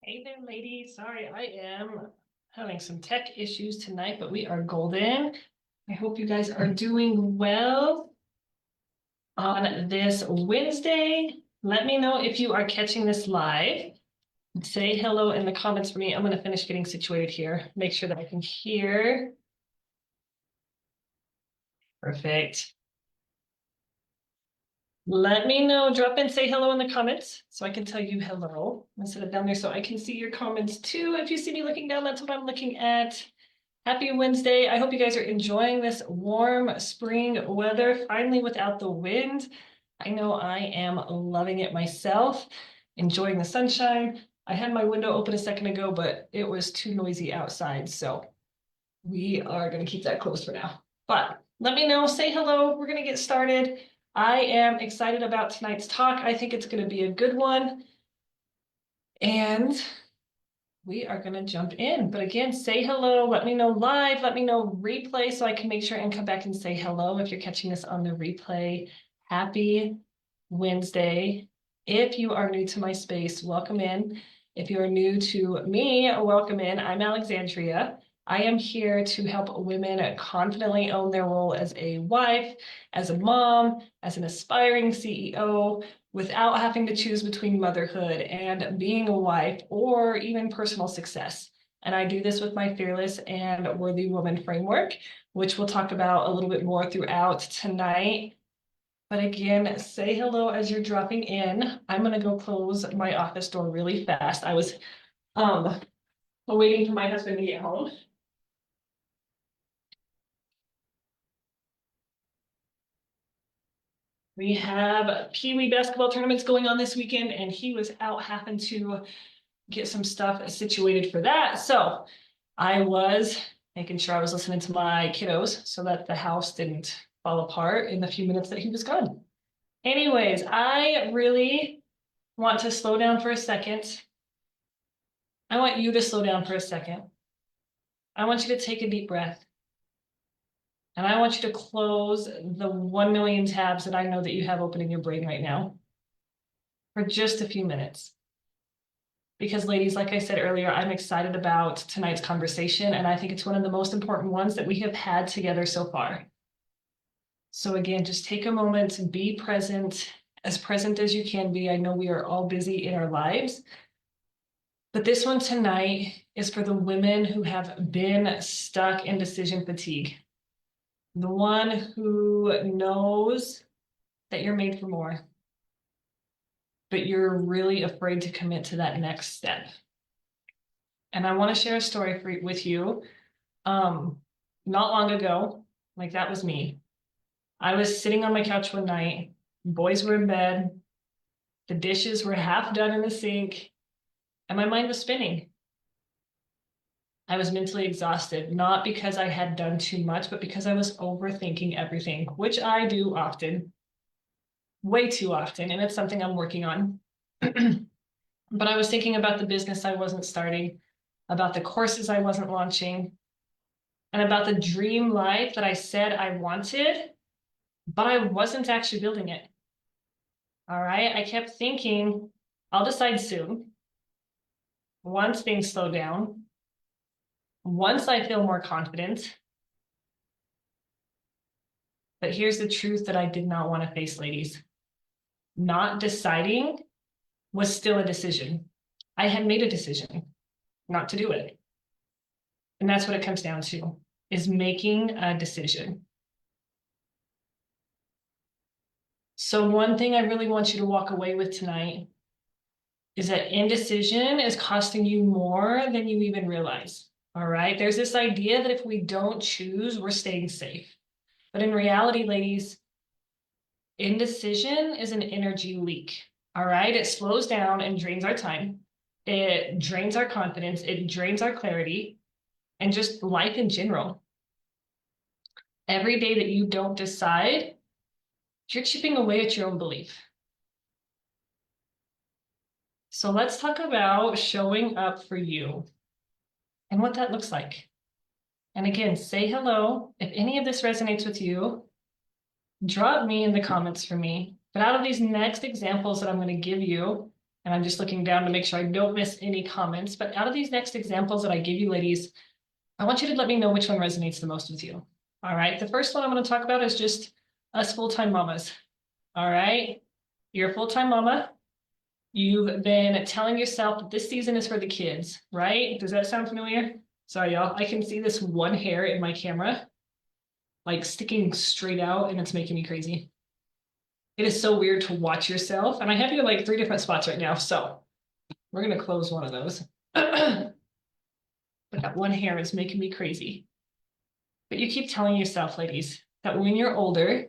Hey there, ladies. Sorry, I am having some tech issues tonight, but we are golden. I hope you guys are doing well on this Wednesday. Let me know if you are catching this live. Say hello in the comments for me. I'm going to finish getting situated here. Make sure that I can hear. Perfect. Let me know. Drop in, say hello in the comments so I can tell you hello. I'm going to set it down there so I can see your comments too. If you see me looking down, that's what I'm looking at. Happy Wednesday. I hope you guys are enjoying this warm spring weather, finally without the wind. I know I am loving it myself, enjoying the sunshine. I had my window open a second ago, but it was too noisy outside, so we are going to keep that closed for now. But let me know, say hello. We're going to get started. I am excited about tonight's talk. I think it's going to be a good one. And we are going to jump in. But again, say hello. Let me know live. Let me know replay so I can make sure and come back and say hello if you're catching this on the replay. Happy Wednesday. If you are new to my space, welcome in. If you are new to me, welcome in. I'm Alexandria. I am here to help women confidently own their role as a wife, as a mom, as an aspiring CEO, without having to choose between motherhood and being a wife or even personal success. And I do this with my Fearless and Worthy Woman framework, which we'll talk about a little bit more throughout tonight. But again, say hello as you're dropping in. I'm going to go close my office door really fast. I was waiting for my husband to get home. We have Pee Wee basketball tournaments going on this weekend, and he was out having to get some stuff situated for that. So I was making sure I was listening to my kiddos so that the house didn't fall apart in the few minutes that he was gone. Anyways, I really want to slow down for a second. I want you to slow down for a second. I want you to take a deep breath. And I want you to close the 1 million tabs that I know that you have open in your brain right now for just a few minutes. Because ladies, like I said earlier, I'm excited about tonight's conversation, and I think it's one of the most important ones that we have had together so far. So again, just take a moment to be present as you can be. I know we are all busy in our lives, but this one tonight is for the women who have been stuck in decision fatigue. The one who knows that you're made for more, but you're really afraid to commit to that next step. And I want to share a story with you. Not long ago, like that was me. I was sitting on my couch one night, boys were in bed, the dishes were half done in the sink, and my mind was spinning. I was mentally exhausted, not because I had done too much, but because I was overthinking everything, which I do often, way too often, and it's something I'm working on. But I was thinking about the business I wasn't starting, about the courses I wasn't launching, and about the dream life that I said I wanted, but I wasn't actually building it. All right. I kept thinking, I'll decide soon. Once things slow down, once I feel more confident. But here's the truth that I did not want to face, ladies. Not deciding was still a decision. I had made a decision not to do it. And that's what it comes down to, is making a decision. So one thing I really want you to walk away with tonight is that indecision is costing you more than you even realize. All right. There's this idea that if we don't choose, we're staying safe. But in reality, ladies, indecision is an energy leak. All right. It slows down and drains our time. It drains our confidence. It drains our clarity and just life in general. Every day that you don't decide, you're chipping away at your own belief. So let's talk about showing up for you and what that looks like. And again, say hello. If any of this resonates with you, drop me in the comments for me. But out of these next examples that I'm going to give you, And I'm just looking down to make sure I don't miss any comments. But out of these next examples that I give you, ladies, I want you to let me know which one resonates the most with you. All right. The first one I'm going to talk about is just us full-time mamas. All right. You're a full-time mama. You've been telling yourself that this season is for the kids, right? Does that sound familiar? Sorry, y'all. I can see this one hair in my camera, like sticking straight out, and it's making me crazy. It is so weird to watch yourself. And I have you in like 3 different spots right now. So we're going to close one of those. But that one hair is making me crazy. But you keep telling yourself, ladies, that when you're older,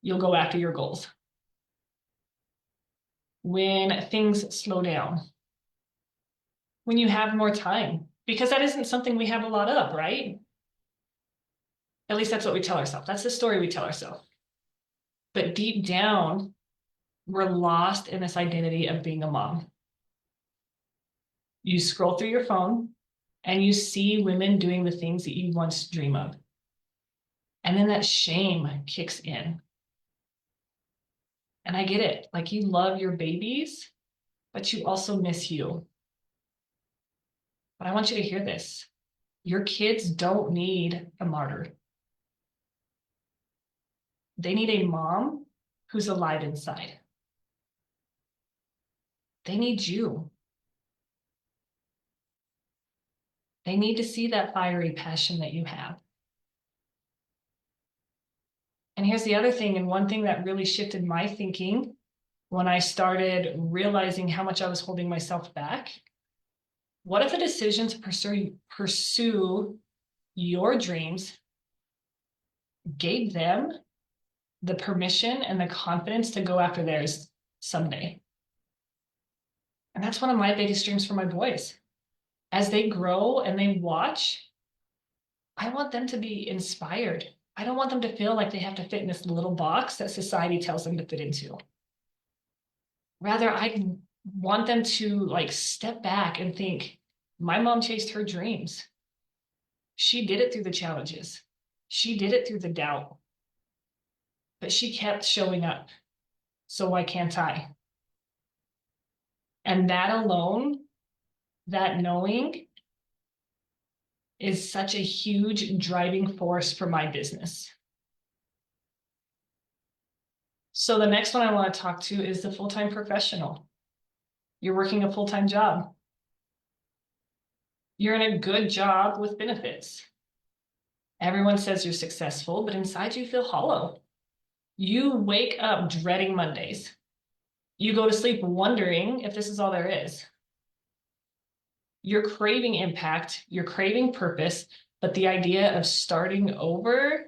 you'll go after your goals. When things slow down, when you have more time, because that isn't something we have a lot of, right? At least that's what we tell ourselves. That's the story we tell ourselves. But deep down, we're lost in this identity of being a mom. You scroll through your phone and you see women doing the things that you once dream of. And then that shame kicks in. And I get it. Like, you love your babies, but you also miss you. But I want you to hear this. Your kids don't need a martyr. They need a mom who's alive inside. They need you. They need to see that fiery passion that you have. And here's the other thing, and one thing that really shifted my thinking when I started realizing how much I was holding myself back. What if the decision to pursue your dreams gave them the permission and the confidence to go after theirs someday? And that's one of my biggest dreams for my boys. As they grow and they watch, I want them to be inspired. I don't want them to feel like they have to fit in this little box that society tells them to fit into. Rather, I want them to like step back and think, my mom chased her dreams. She did it through the challenges. She did it through the doubt. But she kept showing up. So why can't I? And that alone, that knowing, is such a huge driving force for my business. So the next one I want to talk to is the full-time professional. You're working a full-time job. You're in a good job with benefits. Everyone says you're successful, but inside you feel hollow. You wake up dreading Mondays. You go to sleep wondering if this is all there is. You're craving impact, you're craving purpose, but the idea of starting over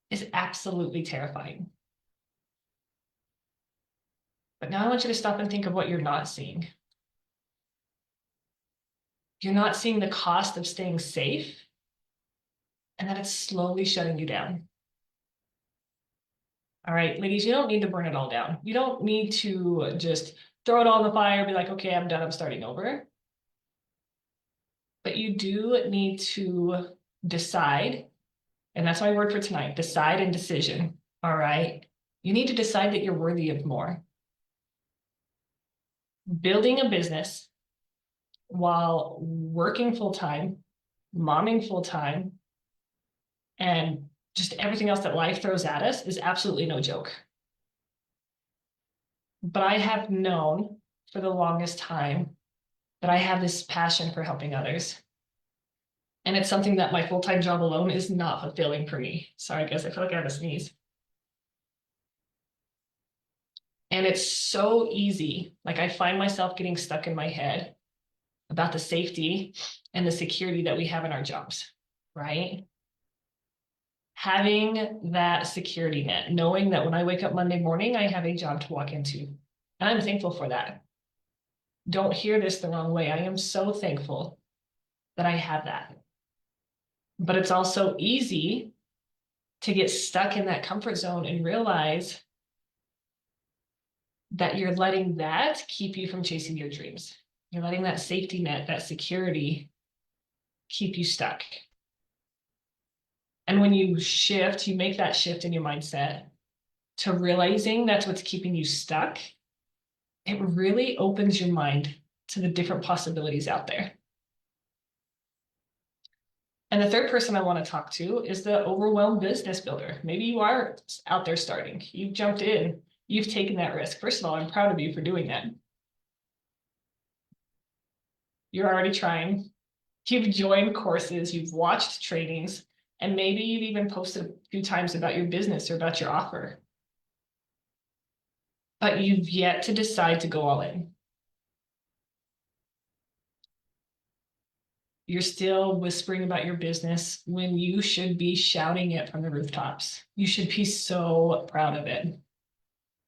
is absolutely terrifying. But now I want you to stop and think of what you're not seeing. You're not seeing the cost of staying safe, and that it's slowly shutting you down. All right, ladies, you don't need to burn it all down. You don't need to just throw it all in the fire, be like, okay, I'm done, I'm starting over. But you do need to decide, and that's my word for tonight, decide and decision, all right? You need to decide that you're worthy of more. Building a business while working full-time, momming full-time, and just everything else that life throws at us is absolutely no joke. But I have known for the longest time that I have this passion for helping others. And it's something that my full-time job alone is not fulfilling for me. Sorry, guys, I feel like I have a sneeze. And it's so easy. Like, I find myself getting stuck in my head about the safety and the security that we have in our jobs, right? Having that security net, knowing that when I wake up Monday morning, I have a job to walk into. And I'm thankful for that. Don't hear this the wrong way. I am so thankful that I have that. But it's also easy to get stuck in that comfort zone and realize that you're letting that keep you from chasing your dreams. You're letting that safety net, that security, keep you stuck. And when you shift, you make that shift in your mindset to realizing that's what's keeping you stuck, it really opens your mind to the different possibilities out there. And the third person I want to talk to is the overwhelmed business builder. Maybe you are out there starting. You've jumped in. You've taken that risk. First of all, I'm proud of you for doing that. You're already trying. You've joined courses, you've watched trainings, and maybe you've even posted a few times about your business or about your offer. But you've yet to decide to go all in. You're still whispering about your business when you should be shouting it from the rooftops. You should be so proud of it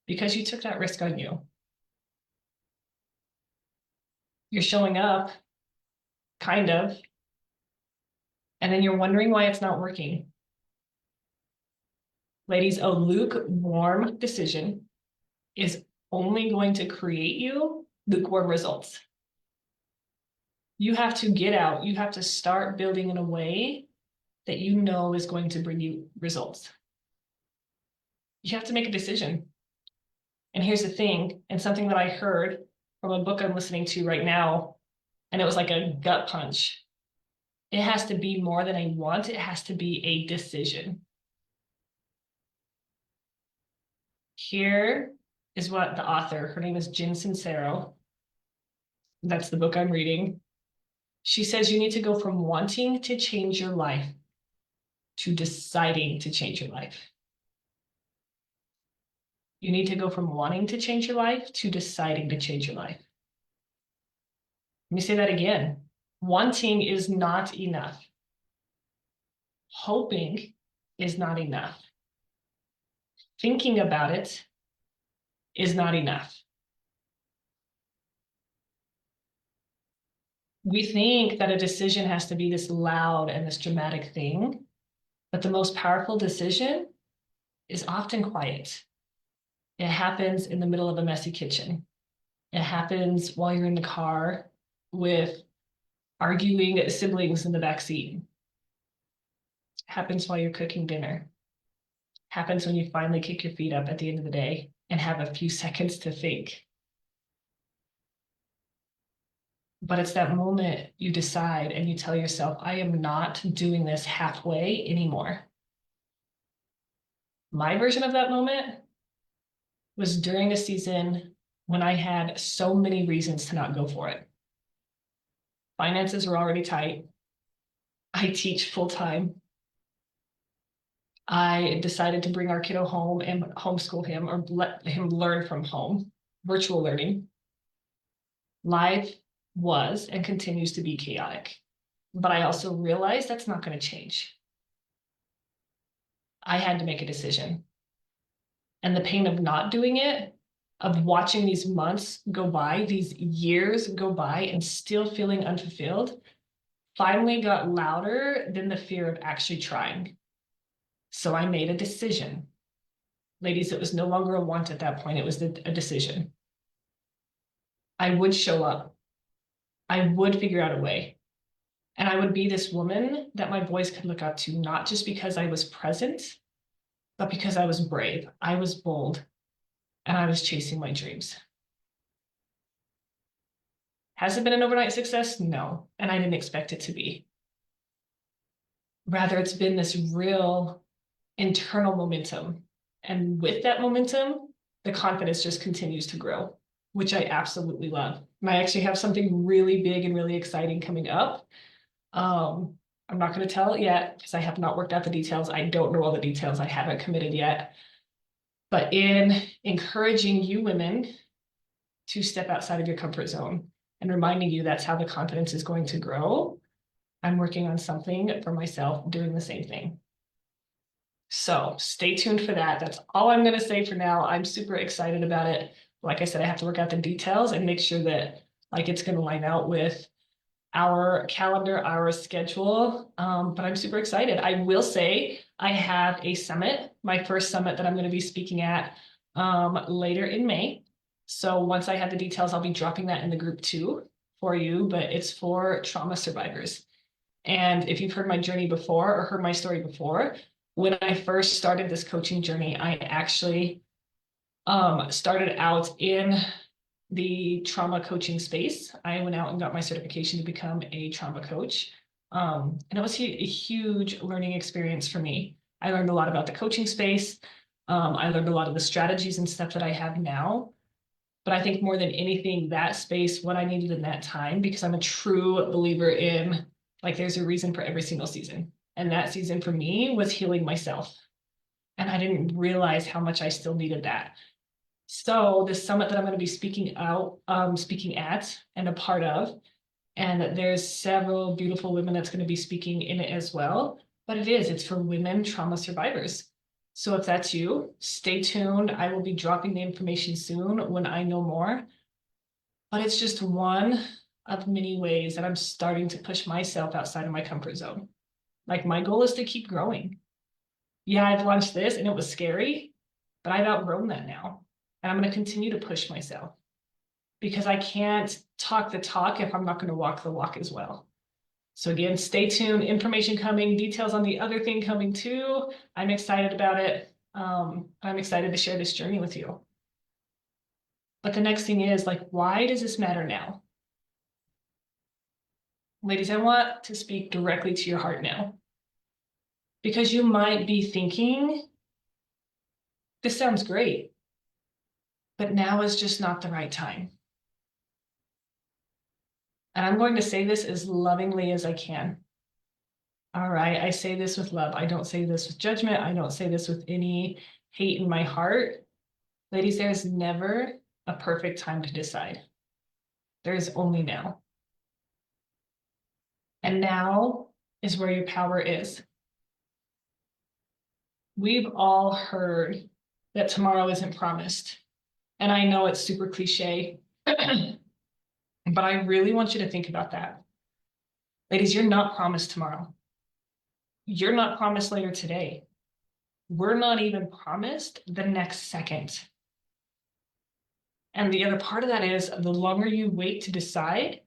because you took that risk on you. You're showing up, kind of, and then you're wondering why it's not working. Ladies, a lukewarm decision is only going to create you lukewarm results. You have to get out. You have to start building in a way that you know is going to bring you results. You have to make a decision. And here's the thing, and something that I heard from a book I'm listening to right now, and it was like a gut punch. It has to be more than a want. It has to be a decision. Here is what the author, her name is Jen Sincero. That's the book I'm reading. She says you need to go from wanting to change your life to deciding to change your life. You need to go from wanting to change your life to deciding to change your life. Let me say that again. Wanting is not enough. Hoping is not enough. Thinking about it is not enough. We think that a decision has to be this loud and this dramatic thing, but the most powerful decision is often quiet. It happens in the middle of a messy kitchen. It happens while you're in the car with arguing siblings in the back seat. It happens while you're cooking dinner. It happens when you finally kick your feet up at the end of the day and have a few seconds to think. But it's that moment you decide and you tell yourself, I am not doing this halfway anymore. My version of that moment was during a season when I had so many reasons to not go for it. Finances were already tight. I teach full time. I decided to bring our kiddo home and homeschool him or let him learn from home, virtual learning. Life was and continues to be chaotic, but I also realized that's not going to change. I had to make a decision. And the pain of not doing it, of watching these months go by, these years go by, and still feeling unfulfilled, finally got louder than the fear of actually trying. So I made a decision. Ladies, it was no longer a want at that point, it was a decision. I would show up. I would figure out a way. And I would be this woman that my boys could look up to, not just because I was present, but because I was brave, I was bold, and I was chasing my dreams. Has it been an overnight success? No, and I didn't expect it to be. Rather, it's been this real internal momentum. And with that momentum, the confidence just continues to grow, which I absolutely love. And I actually have something really big and really exciting coming up. I'm not going to tell it yet because I have not worked out the details. I don't know all the details. I haven't committed yet. But in encouraging you women to step outside of your comfort zone and reminding you that's how the confidence is going to grow, I'm working on something for myself doing the same thing. So stay tuned for that. That's all I'm going to say for now. I'm super excited about it. Like I said, I have to work out the details and make sure that like it's going to line out with our calendar, our schedule. But I'm super excited. I will say I have a summit, my first summit that I'm going to be speaking at later in May. So once I have the details, I'll be dropping that in the group too for you, but it's for trauma survivors. And if you've heard my journey before or heard my story before, when I first started this coaching journey, I actually started out in the trauma coaching space. I went out and got my certification to become a trauma coach. And it was a huge learning experience for me. I learned a lot about the coaching space. I learned a lot of the strategies and stuff that I have now. But I think more than anything, that space, what I needed in that time, because I'm a true believer in like there's a reason for every single season. And that season for me was healing myself. And I didn't realize how much I still needed that. So the summit that I'm going to be speaking at and a part of, and there's several beautiful women that's going to be speaking in it as well. But it's for women trauma survivors. So if that's you, stay tuned. I will be dropping the information soon when I know more. But it's just one of many ways that I'm starting to push myself outside of my comfort zone. Like my goal is to keep growing. Yeah, I've launched this and it was scary, but I've outgrown that now. And I'm going to continue to push myself because I can't talk the talk if I'm not going to walk the walk as well. So again, stay tuned, information coming, details on the other thing coming too. I'm excited about it. I'm excited to share this journey with you. But the next thing is like, why does this matter now? Ladies, I want to speak directly to your heart now. Because you might be thinking, this sounds great, but now is just not the right time. And I'm going to say this as lovingly as I can. All right, I say this with love. I don't say this with judgment. I don't say this with any hate in my heart. Ladies, there's never a perfect time to decide. There is only now. And now is where your power is. We've all heard that tomorrow isn't promised. And I know it's super cliche, but I really want you to think about that. Ladies, you're not promised tomorrow. You're not promised later today. We're not even promised the next second. And the other part of that is the longer you wait to decide,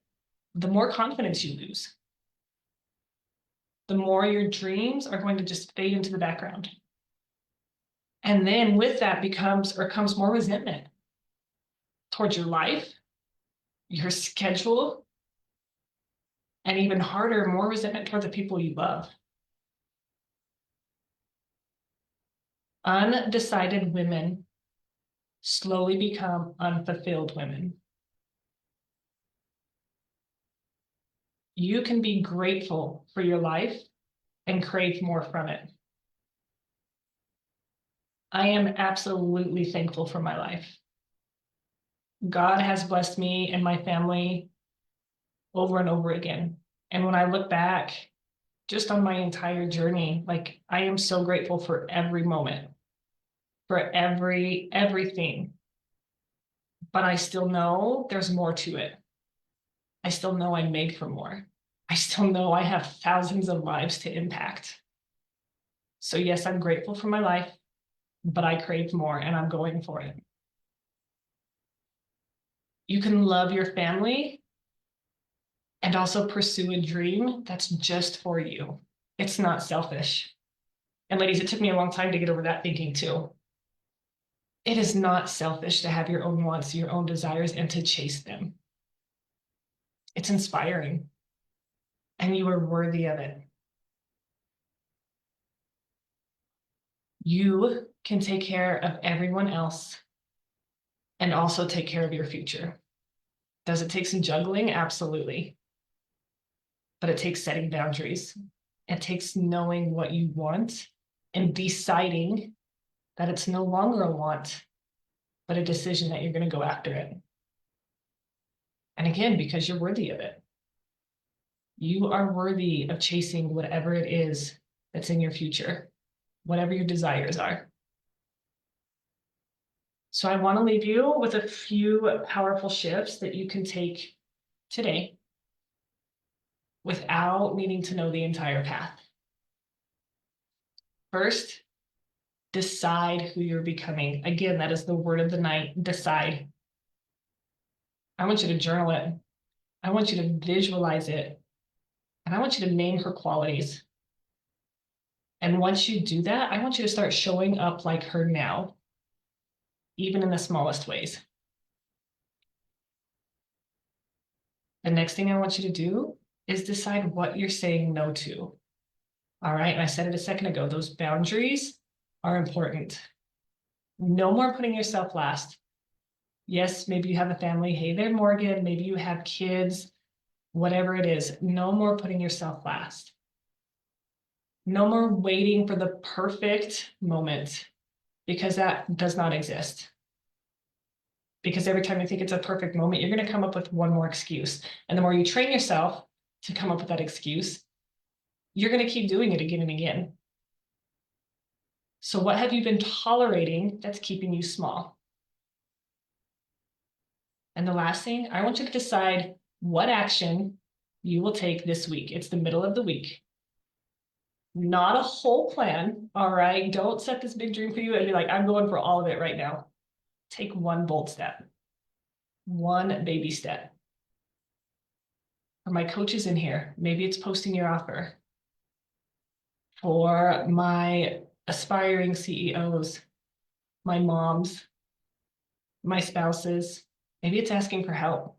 the more confidence you lose. The more your dreams are going to just fade into the background. And then with that comes more resentment towards your life, your schedule, and even harder, more resentment toward the people you love. Undecided women slowly become unfulfilled women. You can be grateful for your life and crave more from it. I am absolutely thankful for my life. God has blessed me and my family over and over again. And when I look back just on my entire journey, like I am so grateful for every moment, for everything. But I still know there's more to it. I still know I'm made for more. I still know I have thousands of lives to impact. So yes, I'm grateful for my life, but I crave more and I'm going for it. You can love your family and also pursue a dream that's just for you. It's not selfish. And ladies, it took me a long time to get over that thinking too. It is not selfish to have your own wants, your own desires, and to chase them. It's inspiring. And you are worthy of it. You can take care of everyone else and also take care of your future. Does it take some juggling? Absolutely. But it takes setting boundaries. It takes knowing what you want and deciding that it's no longer a want, but a decision that you're going to go after it. And again, because you're worthy of it. You are worthy of chasing whatever it is that's in your future, whatever your desires are. So I want to leave you with a few powerful shifts that you can take today without needing to know the entire path. First, decide who you're becoming. Again, that is the word of the night, decide. I want you to journal it. I want you to visualize it. And I want you to name her qualities. And once you do that, I want you to start showing up like her now, even in the smallest ways. The next thing I want you to do is decide what you're saying no to. All right, and I said it a second ago, those boundaries are important. No more putting yourself last. Yes, maybe you have a family. Hey there, Morgan. Maybe you have kids, whatever it is. No more putting yourself last. No more waiting for the perfect moment, because that does not exist. Because every time you think it's a perfect moment, you're going to come up with one more excuse. And the more you train yourself to come up with that excuse, you're going to keep doing it again and again. So what have you been tolerating that's keeping you small? And the last thing, I want you to decide what action you will take this week. It's the middle of the week. Not a whole plan, all right? Don't set this big dream for you and be like, I'm going for all of it right now. Take one bold step, one baby step. For my coaches in here, maybe it's posting your offer. For my aspiring CEOs, my moms, my spouses, maybe it's asking for help.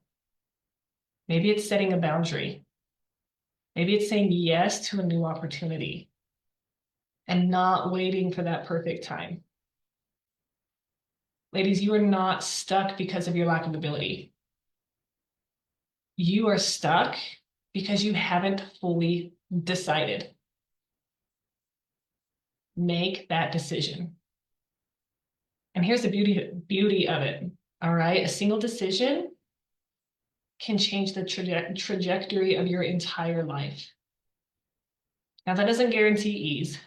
Maybe it's setting a boundary. Maybe it's saying yes to a new opportunity and not waiting for that perfect time. Ladies, you are not stuck because of your lack of ability. You are stuck because you haven't fully decided. Make that decision. And here's the beauty of it. All right, a single decision can change the trajectory of your entire life. Now, that doesn't guarantee ease,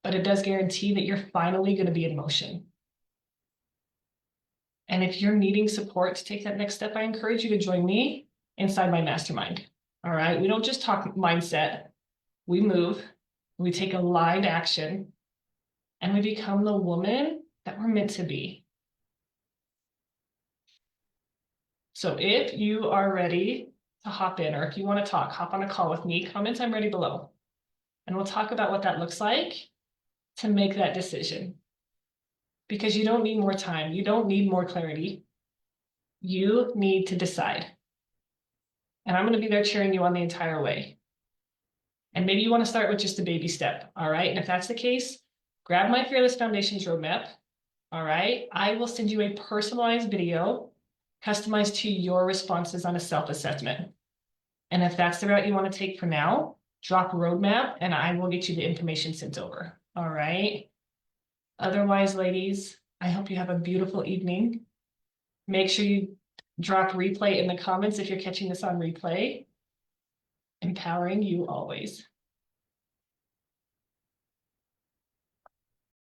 but it does guarantee that you're finally going to be in motion. And if you're needing support to take that next step, I encourage you to join me inside my mastermind. All right, we don't just talk mindset, we move, we take aligned action, and we become the woman that we're meant to be. So if you are ready to hop in, or if you want to talk, hop on a call with me, comment I'm ready below. And we'll talk about what that looks like to make that decision. Because you don't need more time. You don't need more clarity. You need to decide. And I'm going to be there cheering you on the entire way. And maybe you want to start with just a baby step. All right. And if that's the case, grab my Fearless Foundations roadmap. All right. I will send you a personalized video customized to your responses on a self-assessment. And if that's the route you want to take for now, drop roadmap and I will get you the information sent over. All right. Otherwise, ladies, I hope you have a beautiful evening. Make sure you drop replay in the comments if you're catching this on replay. Empowering you always.